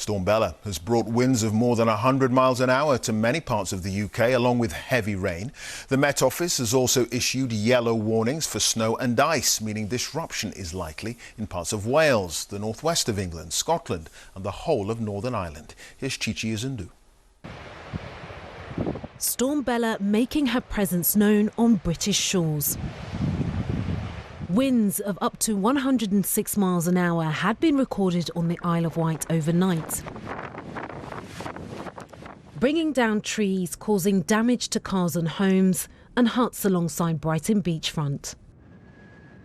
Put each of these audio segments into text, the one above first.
Storm Bella has brought winds of more than 100 miles an hour to many parts of the UK, along with heavy rain. The Met Office has also issued yellow warnings for snow and ice, meaning disruption is likely in parts of Wales, the northwest of England, Scotland and the whole of Northern Ireland. Here's Chichi Izundu. Storm Bella making her presence known on British shores. Winds of up to 106 miles an hour had been recorded on the Isle of Wight overnight, bringing down trees, causing damage to cars and homes and huts alongside Brighton beachfront.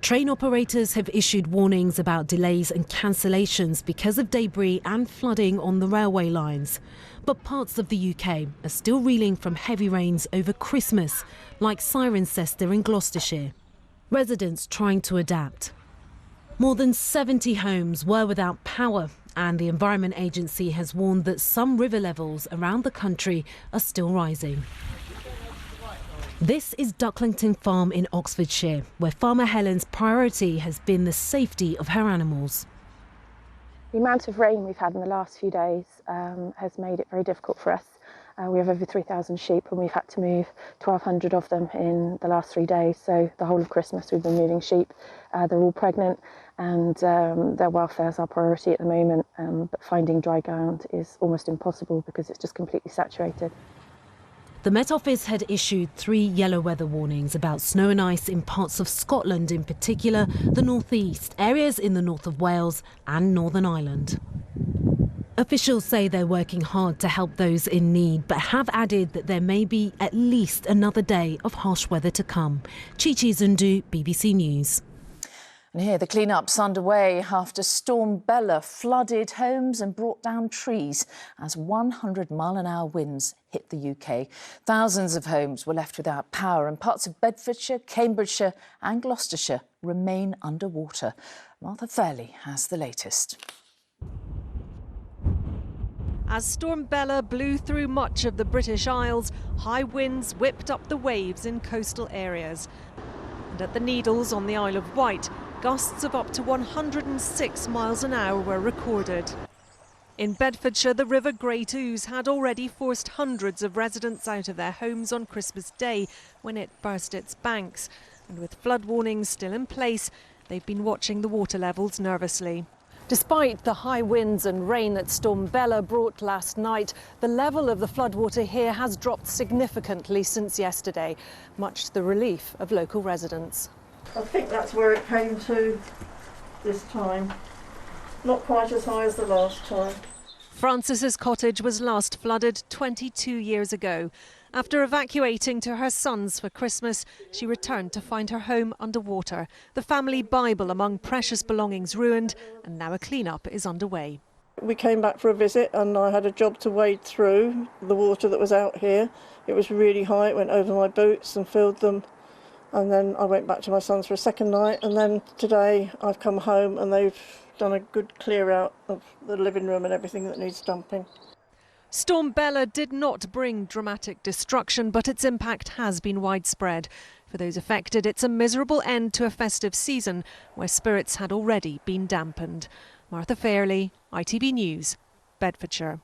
Train operators have issued warnings about delays and cancellations because of debris and flooding on the railway lines. But parts of the UK are still reeling from heavy rains over Christmas, like Cirencester in Gloucestershire. Residents trying to adapt. More than 70 homes were without power, and the Environment Agency has warned that some river levels around the country are still rising. This is Ducklington Farm in Oxfordshire, where farmer Helen's priority has been the safety of her animals. The amount of rain we've had in the last few days has made it very difficult for us. We have over 3,000 sheep and we've had to move 1,200 of them in the last 3 days. So the whole of Christmas we've been moving sheep. They're all pregnant and their welfare is our priority at the moment. But finding dry ground is almost impossible because it's just completely saturated. The Met Office had issued 3 yellow weather warnings about snow and ice in parts of Scotland, in particular the northeast, areas in the north of Wales and Northern Ireland. Officials say they're working hard to help those in need, but have added that there may be at least another day of harsh weather to come. Chichi Izundu, BBC News. And here, the clean-up's underway after Storm Bella flooded homes and brought down trees as 100-mile-an-hour winds hit the UK. Thousands of homes were left without power and parts of Bedfordshire, Cambridgeshire and Gloucestershire remain underwater. Martha Fairley has the latest. As Storm Bella blew through much of the British Isles, high winds whipped up the waves in coastal areas. And at the Needles on the Isle of Wight, gusts of up to 106 miles an hour were recorded. In Bedfordshire, the River Great Ouse had already forced hundreds of residents out of their homes on Christmas Day when it burst its banks. And with flood warnings still in place, they've been watching the water levels nervously. Despite the high winds and rain that Storm Bella brought last night, the level of the floodwater here has dropped significantly since yesterday, much to the relief of local residents. I think that's where it came to this time. Not quite as high as the last time. Francis's cottage was last flooded 22 years ago. After evacuating to her sons for Christmas, she returned to find her home underwater, the family Bible among precious belongings ruined, and now a clean-up is underway. We came back for a visit and I had a job to wade through the water that was out here. It was really high, it went over my boots and filled them. And then I went back to my sons for a second night, and then today I've come home and they've done a good clear out of the living room and everything that needs dumping. Storm Bella did not bring dramatic destruction, but its impact has been widespread. For those affected, it's a miserable end to a festive season where spirits had already been dampened. Martha Fairley, ITV News, Bedfordshire.